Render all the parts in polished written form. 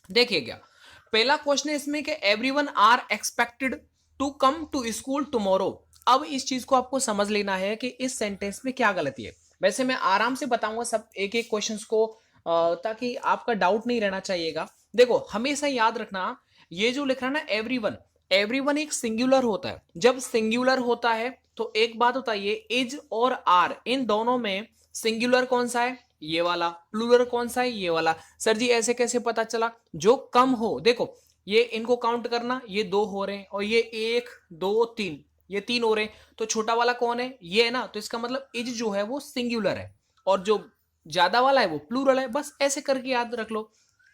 देखिएगा, पहला क्वेश्चन है इसमें कि everyone are expected to come to school tomorrow. अब इस चीज को आपको समझ लेना है कि इस सेंटेंस में क्या गलती है। वैसे मैं आराम से बताऊंगा सब एक एक क्वेश्चंस को, ताकि आपका डाउट नहीं रहना चाहिएगा। देखो, हमेशा याद रखना, ये जो लिख रहा है ना एवरीवन, एवरीवन एक सिंगुलर होता है। जब सिंगुलर होता है तो एक बात बताइए, इज और आर इन दोनों में सिंगुलर कौन सा है? ये वाला। प्लूरल कौन सा है? ये वाला। सर जी ऐसे कैसे पता चला? जो कम हो, देखो ये इनको काउंट करना, ये दो हो रहे हैं और ये एक दो तीन, ये तीन हो रहे हैं, तो छोटा वाला कौन है? ये है ना। तो इसका मतलब इज जो है वो सिंगुलर है और जो ज्यादा वाला है वो प्लूरल है। बस ऐसे करके याद रख लो।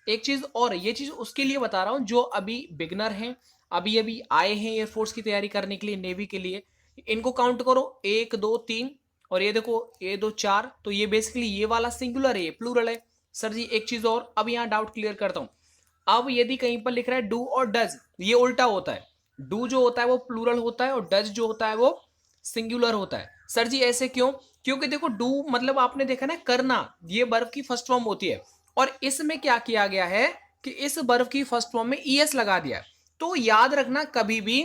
एक चीज और, ये चीज उसके लिए बता रहा हूं जो अभी बिगनर हैं, अभी अभी आए हैं एयरफोर्स की तैयारी करने के लिए, नेवी के लिए। इनको काउंट करो, एक दो तीन, और ये देखो ये दो चार, तो ये बेसिकली ये वाला सिंगुलर है, ये प्लूरल है। सर जी एक चीज और, अब यहां डाउट क्लियर करता हूं। अब यदि कहीं पर लिख रहा है डू और डज, ये उल्टा होता है। डू जो होता है वो प्लूरल होता है और डज जो होता है वो सिंगुलर होता है। सर जी ऐसे क्यों? क्योंकि देखो डू मतलब आपने देखा ना करना, ये वर्ब की फर्स्ट फॉर्म होती है, और इसमें क्या किया गया है कि इस वर्ब की फर्स्ट फॉर्म में ईएस लगा दिया है। तो याद रखना कभी भी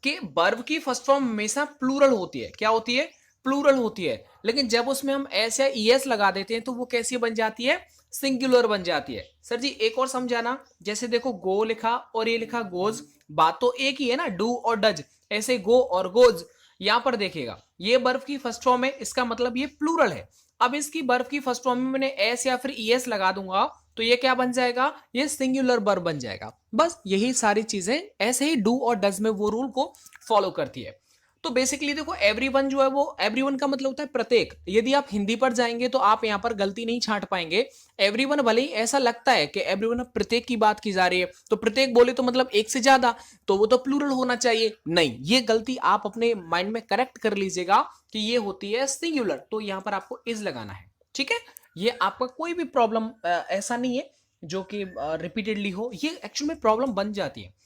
कि वर्ब की फर्स्ट फॉर्म हमेशा प्लूरल होती है। क्या होती है? प्लूरल होती है। लेकिन जब उसमें हम एस या ईएस लगा देते हैं तो वो कैसी बन जाती है? सिंगुलर बन जाती है। सर जी एक और समझाना, जैसे देखो गो लिखा और ये लिखा गोज, बात तो एक ही है ना, डू और डज। ऐसे गो और गोज, यहां पर देखिएगा ये वर्ब की फर्स्ट फॉर्म है, इसका मतलब ये प्लूरल है। अब इसकी वर्ब की फर्स्ट फॉर्म में मैंने एस या फिर ईएस लगा दूंगा तो ये क्या बन जाएगा? ये सिंगुलर वर्ब बन जाएगा। बस यही सारी चीजें ऐसे ही डू और डज में वो रूल को फॉलो करती है। तो बेसिकली देखो एवरीवन जो है वो, एवरीवन का मतलब होता है प्रत्येक। यदि आप हिंदी पर जाएंगे तो आप यहां पर गलती नहीं छांट पाएंगे। एवरीवन भले ही ऐसा लगता है कि एवरीवन प्रत्येक की बात की जा रही है, तो प्रत्येक बोले तो मतलब एक से ज्यादा, तो वो तो प्लूरल होना चाहिए। नहीं, ये गलती आप अपने माइंड में करेक्ट कर लीजिएगा कि ये होती है सिंगुलर, तो यहां पर आपको इज लगाना है। ठीक है, ये आपका कोई भी प्रॉब्लम ऐसा नहीं है जो कि रिपीटेडली हो, ये एक्चुअल में प्रॉब्लम बन जाती है।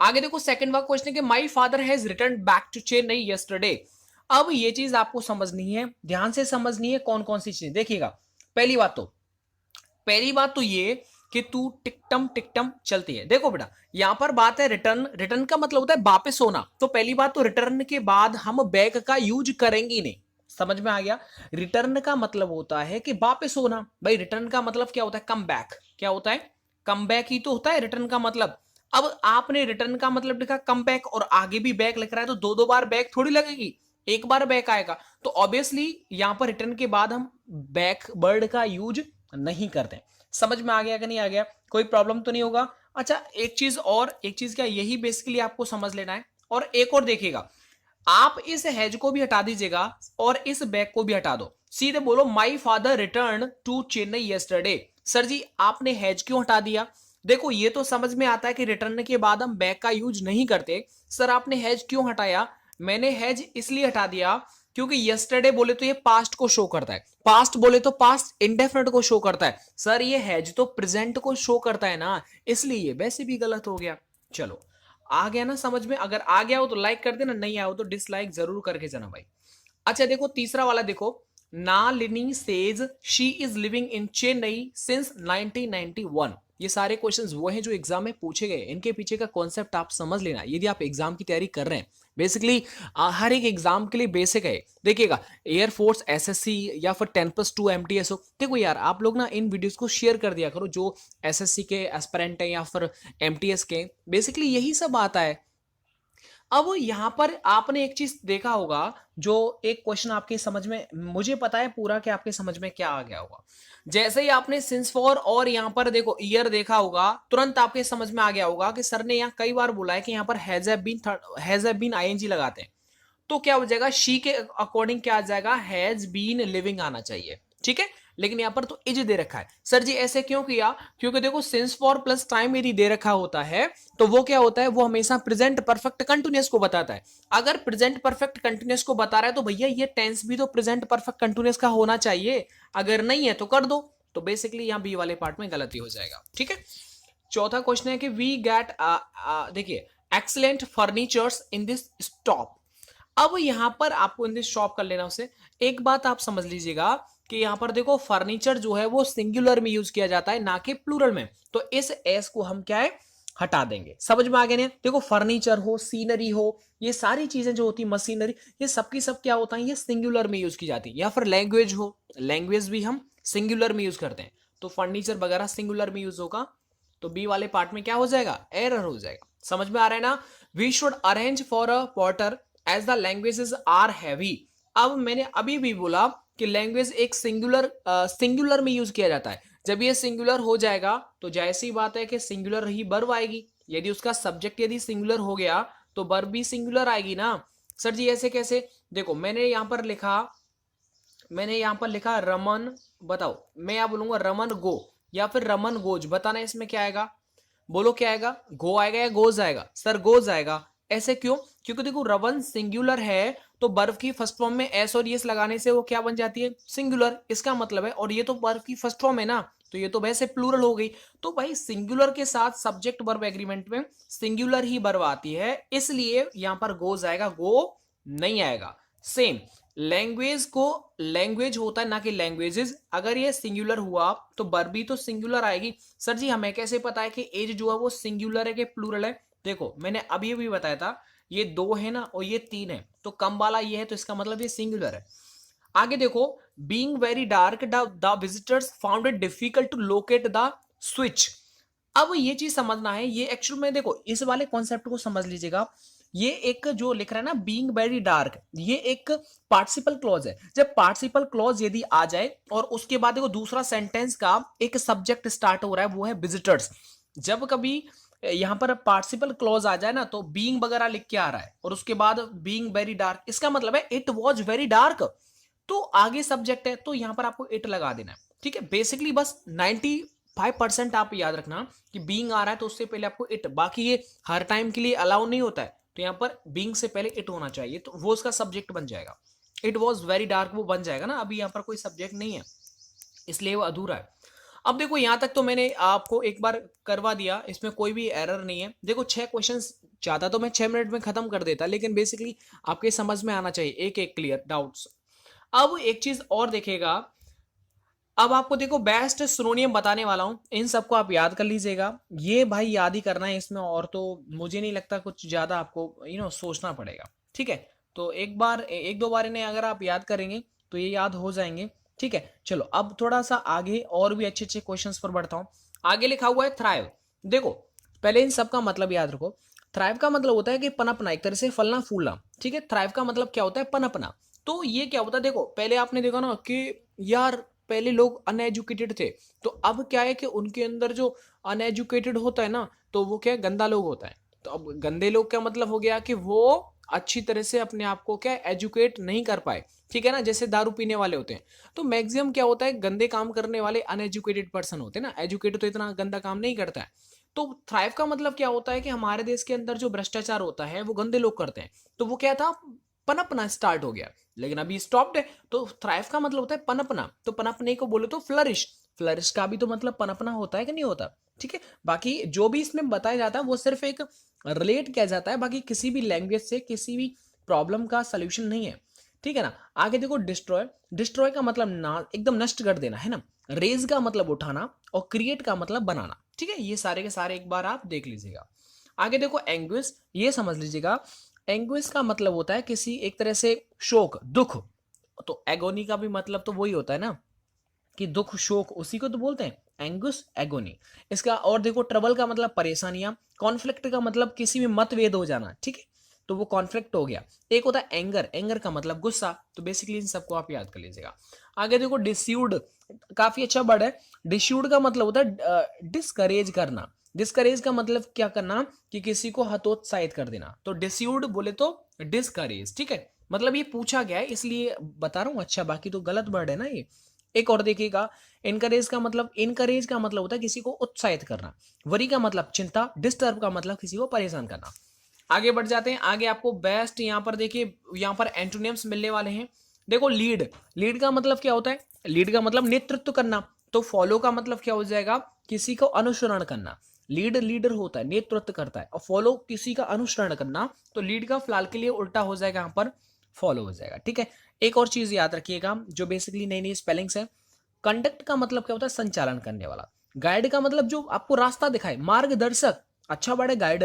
आगे देखो सेकंड वाला क्वेश्चन है कि my father has return back to Chennai yesterday. अब ये चीज आपको समझनी है, ध्यान से समझनी है। कौन कौन सी चीजें देखिएगा। पहली बात तो ये कि तू टिकटम टिकटम चलती है। देखो बेटा, यहां पर बात है रिटर्न। रिटर्न का मतलब होता है वापस होना। तो पहली बात तो रिटर्न के बाद हम बैक का यूज करेंगे नहीं। समझ में आ गया? रिटर्न का मतलब होता है कि वापस होना। भाई रिटर्न का मतलब क्या होता है? Come back. क्या होता है? कम बैक ही तो होता है रिटर्न का मतलब। अब आपने रिटर्न का मतलब लिखा कम बैक और आगे भी बैक लिख रहा है, तो दो दो बार बैक थोड़ी लगेगी, एक बार बैक आएगा। तो ऑब्वियसली यहां पर रिटर्न के बाद हम बैक वर्ड का यूज नहीं करते। समझ में आ गया कि नहीं आ गया? कोई प्रॉब्लम तो नहीं होगा? अच्छा एक चीज और, एक चीज क्या, यही बेसिकली आपको समझ लेना है। और एक और देखिएगा, आप इस हैज को भी हटा दीजिएगा और इस बैक को भी हटा दो। सीधे बोलो my father return to Chennai yesterday. Sir ji आपने हैज क्यों हटा दिया? देखो ये तो समझ में आता है कि रिटर्न के बाद हम बैक का यूज नहीं करते। सर आपने हैज क्यों हटाया? मैंने हैज इसलिए हटा दिया क्योंकि यस्टरडे बोले तो ये पास्ट को शो करता है, पास्ट बोले तो पास्ट इंडेफिनिट को शो करता है। सर ये हैज तो प्रेजेंट को शो करता है ना, इसलिए वैसे भी गलत हो गया। चलो आ गया ना समझ में? अगर आ गया हो तो लाइक कर देना, नहीं आया हो तो डिसलाइक जरूर करके जाना भाई। अच्छा देखो तीसरा वाला देखो, Nalini says she is living in Chennai since 1991। ये सारे क्वेश्चंस वो हैं जो एग्जाम में पूछे गए। इनके पीछे का कॉन्सेप्ट आप समझ लेना यदि आप एग्जाम की तैयारी कर रहे हैं। बेसिकली हर एक एग्जाम के लिए बेसिक है। देखिएगा एयरफोर्स, एसएससी या फिर 10+2 एमटीएस हो, देखो यार आप लोग ना इन वीडियोस को शेयर कर दिया करो जो एसएससी के एस्पिरेंट हैं या फिर एमटीएस के, बेसिकली यही सब आता है। अब यहां पर आपने एक चीज देखा होगा, जो एक क्वेश्चन आपके समझ में, मुझे पता है पूरा कि आपके समझ में क्या आ गया होगा। जैसे ही आपने सिंस फॉर और यहां पर देखो ईयर देखा होगा, तुरंत आपके समझ में आ गया होगा कि सर ने यहां कई बार बोला है कि यहां पर हैज हैव बीन आईएनजी लगाते हैं। तो क्या हो जाएगा? शी के अकॉर्डिंग क्या आ जाएगा? हैज बीन लिविंग आना चाहिए। ठीक है, लेकिन यहां पर तो इज दे रखा है। सर जी ऐसे क्यों किया? क्योंकि देखो सिंस फॉर प्लस टाइम यदि दे रखा होता है तो वो क्या होता है? वो हमेशा प्रेजेंट परफेक्ट कंटिन्यूअस को बताता है। अगर प्रेजेंट परफेक्ट कंटिन्यूअस को बता रहा है तो भैया ये टेंस भी तो प्रेजेंट परफेक्ट कंटिन्यूअस का होना चाहिए। अगर नहीं है तो कर दो। तो बेसिकली यहां बी वाले पार्ट में गलती हो जाएगा। ठीक है, चौथा क्वेश्चन है कि वी गेट, देखिए excellent furnitures in this stop. अब यहां पर आपको इन दिस शॉप कर लेना उसे। एक बात आप समझ लीजिएगा कि यहाँ पर देखो फर्नीचर जो है वो सिंगुलर में यूज किया जाता है ना कि प्लूरल में, तो इस एस को हम क्या है हटा देंगे। समझ में आ गया नहीं? देखो फर्नीचर हो, सीनरी हो, ये सारी चीजें जो होती है, मशीनरी, ये सबकी सब क्या होता है, ये सिंगुलर में यूज की जाती है। या फिर लैंग्वेज हो, लैंग्वेज भी हम सिंगुलर में यूज करते हैं, तो फर्नीचर वगैरह सिंगुलर में यूज होगा, तो बी वाले पार्ट में क्या हो जाएगा, एरर हो जाएगा। समझ में आ रहा है ना? We should arrange for a potter as the languages are heavy. अब मैंने अभी भी बोला कि लैंग्वेज एक सिंगुलर में यूज किया जाता है। जब ये सिंगुलर हो जाएगा तो जैसी बात है कि सिंगुलर ही वर्ब आएगी। यदि उसका सब्जेक्ट यदि सिंगुलर हो गया तो वर्ब भी सिंगुलर आएगी ना। सर जी ऐसे कैसे? देखो मैंने यहां पर लिखा रमन, बताओ मैं क्या बोलूंगा, रमन गो या फिर रमन गोज, बताना इसमें क्या आएगा, बोलो क्या आएगा, गो आएगा या गोज आएगा? सर गोज आएगा। ऐसे क्यों? क्योंकि देखो रवन सिंगुलर है तो बर्फ की फर्स्ट फॉर्म में एस और यस लगाने से वो क्या बन जाती है, सिंगुलर, इसका मतलब है। और ये तो बर्फ की फर्स्ट फॉर्म है ना, तो ये तो वैसे प्लूरल हो गई। तो भाई सिंगुलर के साथ सब्जेक्ट वर्ब एग्रीमेंट में सिंगुलर ही वर्ब आती है, इसलिए यहां पर गोज आएगा, गो नहीं आएगा। सेम लैंग्वेज होता है ना कि लैंग्वेजेस, अगर ये सिंगुलर हुआ तो वर्ब भी तो सिंगुलर आएगी। सर जी हमें कैसे पता है कि एज जो है वो सिंगुलर है कि प्लूरल है? देखो मैंने अभी भी बताया था, ये 2 है ना और ये 3 है, तो कम वाला ये है, तो इसका मतलब ये सिंगुलर है। आगे देखो, being very dark the visitors found it difficult to locate the switch. अब ये चीज समझना है, ये एक्चुअल में देखो इस वाले कॉन्सेप्ट को समझ लीजिएगा। ये एक जो लिख रहा है ना बीइंग वेरी डार्क, ये एक पार्टिसिपल क्लॉज है। जब पार्टिसिपल क्लॉज यदि आ जाए और उसके बाद देखो दूसरा सेंटेंस का एक सब्जेक्ट स्टार्ट हो रहा है, वो है विजिटर्स। जब कभी यहां पर पार्टिसिपल क्लॉज आ जाए ना, तो बीइंग वगैरह लिख के आ रहा है और उसके बाद बीइंग वेरी डार्क, इसका मतलब है इट वॉज वेरी डार्क, तो आगे सब्जेक्ट है तो यहां पर आपको इट लगा देना है। ठीक है, बेसिकली बस 95% आप याद रखना कि बीइंग आ रहा है तो उससे पहले आपको इट, बाकी ये हर टाइम के लिए अलाउ नहीं होता है, तो यहां पर बीइंग से पहले इट होना चाहिए, तो वो उसका सब्जेक्ट बन जाएगा। इट वॉज वेरी डार्क वो बन जाएगा ना, अभी यहां पर कोई सब्जेक्ट नहीं है इसलिए वो अधूरा है। अब देखो यहां तक तो मैंने आपको एक बार करवा दिया, इसमें कोई भी एरर नहीं है। देखो 6 क्वेश्चंस, चाहता तो मैं 6 मिनट में खत्म कर देता, लेकिन बेसिकली आपके समझ में आना चाहिए एक एक क्लियर डाउट्स। अब एक चीज और देखेगा, अब आपको देखो बेस्ट सिनोनियम बताने वाला हूं, इन सबको आप याद कर लीजिएगा। ये भाई याद ही करना है इसमें, और तो मुझे नहीं लगता कुछ ज्यादा आपको सोचना पड़ेगा। ठीक है, तो एक दो बार इन्हें अगर आप याद करेंगे तो ये याद हो जाएंगे। ठीक है, चलो अब थोड़ा सा आगे और भी अच्छे अच्छे क्वेश्चंस पर बढ़ता हूं। आगे लिखा हुआ है थ्राइव। देखो पहले इन सब का मतलब याद रखो। थ्राइव का मतलब होता है कि पनपना, एक तरह से फलना फूलना। ठीक है, थ्राइव का मतलब क्या होता है, पनपना। तो ये क्या होता है, देखो पहले आपने देखा ना कि यार पहले लोग अनएजुकेटेड थे, तो अब क्या है कि उनके अंदर जो अनएजुकेटेड होता है ना, तो वो क्या गंदा लोग होता है। तो अब गंदे लोग का मतलब हो गया कि वो अच्छी तरह से अपने आप को क्या एजुकेट नहीं कर पाए। ठीक है ना, जैसे दारू पीने वाले होते हैं, तो मैक्सिमम क्या होता है, गंदे काम करने वाले अनएजुकेटेड पर्सन होते हैं ना, एजुकेटेड तो इतना गंदा काम नहीं करता है। तो थ्राइव का मतलब क्या होता है कि हमारे देश के अंदर जो भ्रष्टाचार होता है वो गंदे लोग करते हैं, तो वो क्या था, पनपना स्टार्ट हो गया, लेकिन अभी स्टॉप्ड है। तो थ्राइव का मतलब होता है पनपना, तो पनपने को बोले तो फ्लरिश, फ्लरिश का भी तो मतलब पनपना होता है कि नहीं होता। ठीक है, बाकी जो भी इसमें बताया जाता है वो सिर्फ एक रिलेट किया जाता है, बाकी किसी भी लैंग्वेज से किसी भी प्रॉब्लम का सोल्यूशन नहीं है। ठीक है ना, आगे देखो डिस्ट्रॉय। डिस्ट्रॉय का मतलब ना एकदम नष्ट कर देना है ना, रेज का मतलब उठाना और क्रिएट का मतलब बनाना। ठीक है, ये सारे के सारे एक बार आप देख लीजिएगा। आगे देखो एंग्विश, ये समझ लीजिएगा, एंग्विश का मतलब होता है किसी एक तरह से शोक दुख, तो एगोनी का भी मतलब तो वही होता है ना कि दुख शोक, उसी को तो बोलते हैं एंगुस एगोनी। इसका और देखो ट्रबल का मतलब परेशानियां, कॉन्फ्लिक्ट का मतलब किसी भी मतभेद हो जाना। ठीक है, तो वो कॉन्फ्लिक्ट हो गया। एक होता है एंगर, एंगर का मतलब गुस्सा, तो बेसिकली इन सबको आप याद कर लीजिएगा। आगे देखो डिस्यूड, काफी अच्छा वर्ड है। डिस्यूड का मतलब होता है डिस्करेज करना। डिस्करेज का मतलब क्या करना, कि किसी को हतोत्साहित कर देना, तो डिस्यूड बोले तो डिस्करेज। ठीक है, मतलब ये पूछा गया है इसलिए बता रहा हूं, अच्छा बाकी तो गलत वर्ड है ना ये। एक और देखिएगा, इनकरेज का मतलब होता है किसी को उत्साहित करना। वरी का मतलब चिंता, डिस्टर्ब का मतलब किसी को परेशान करना। आगे बढ़ जाते हैं, आगे आपको बेस्ट यहाँ पर देखिए, यहाँ पर एंटोनिम्स मिलने वाले हैं। देखो लीड, लीड का मतलब क्या होता है, लीड का मतलब नेतृत्व करना, तो फॉलो का मतलब क्या हो जाएगा, किसी को अनुसरण करना। लीड लीडर होता है, नेतृत्व करता है, और फॉलो किसी का अनुसरण करना, तो लीड का फिलहाल के लिए उल्टा हो जाएगा यहाँ पर फॉलो हो जाएगा। ठीक है, एक और चीज याद रखिएगा जो बेसिकली नई नई स्पेलिंग्स है। कंडक्ट का मतलब क्या होता है? संचालन करने वाला। गाइड का मतलब जो आपको रास्ता दिखाए, मार्गदर्शक, अच्छा बड़े गाइड।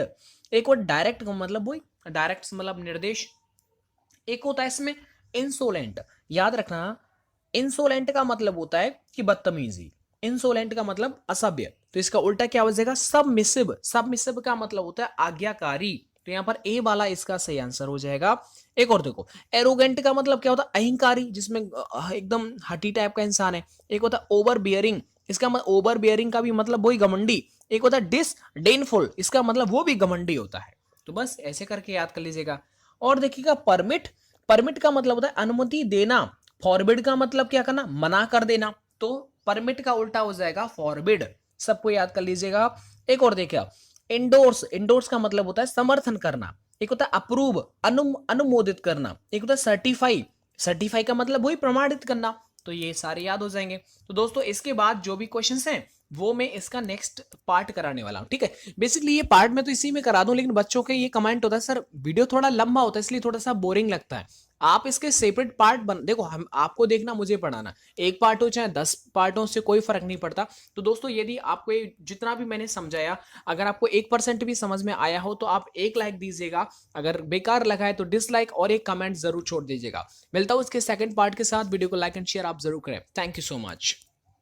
एक और डायरेक्ट का मतलब वही, डायरेक्ट मतलब निर्देश। एक होता है इसमें इंसोलेंट, याद रखना, इंसोलेंट का मतलब होता है कि बदतमीजी, इंसोलेंट का मतलब असभ्य, तो इसका उल्टा क्या हो जाएगा? सबमिसिव, सबमिसिव का मतलब होता है आज्ञाकारी, तो यहां पर ए वाला इसका सही आंसर हो जाएगा। एक और देखो, एरोगेंट का मतलब क्या होता है? अहंकारी, जिसमें एकदम हठी टाइप का इंसान है। एक होता है ओवर बियरिंग, इसका मतलब ओवर बियरिंग का भी मतलब वही घमंडी। एक होता है डिसडेनफुल, इसका मतलब वो भी घमंडी होता है। तो बस ऐसे करके याद कर लीजिएगा। और देखिएगा परमिट, परमिट का मतलब होता है अनुमति देना। फॉरबिड का मतलब क्या करना? मना कर देना। तो परमिट का उल्टा हो जाएगा फॉरबिड, सबको याद कर लीजिएगा। एक और देखिए, इंडोर्स, इंडोर्स का मतलब होता है समर्थन करना। एक होता है अप्रूव, अनुमोदित करना। एक होता है सर्टिफाई, सर्टिफाई का मतलब वही प्रमाणित करना। तो ये सारे याद हो जाएंगे। तो दोस्तों इसके बाद जो भी क्वेश्चंस हैं वो मैं इसका नेक्स्ट पार्ट कराने वाला हूं। ठीक है, बेसिकली ये पार्ट मैं तो इसी में करा दूं, लेकिन बच्चों के ये कमेंट होता है सर वीडियो थोड़ा लंबा होता है इसलिए थोड़ा सा बोरिंग लगता है। आप इसके सेपरेट पार्ट बन, देखो हम आपको देखना मुझे पढ़ाना, एक पार्ट हो चाहे 10 पार्ट हो, उससे कोई फर्क नहीं पड़ता। तो दोस्तों यदि आपको ये जितना भी मैंने समझाया, अगर आपको 1% भी समझ में आया हो तो आप एक लाइक दीजिएगा, अगर बेकार लगा है तो डिसलाइक और एक कमेंट जरूर छोड़ दीजिएगा। मिलता हूं इसके सेकंड पार्ट के साथ, वीडियो को लाइक एंड शेयर आप जरूर करें। Thank you so much.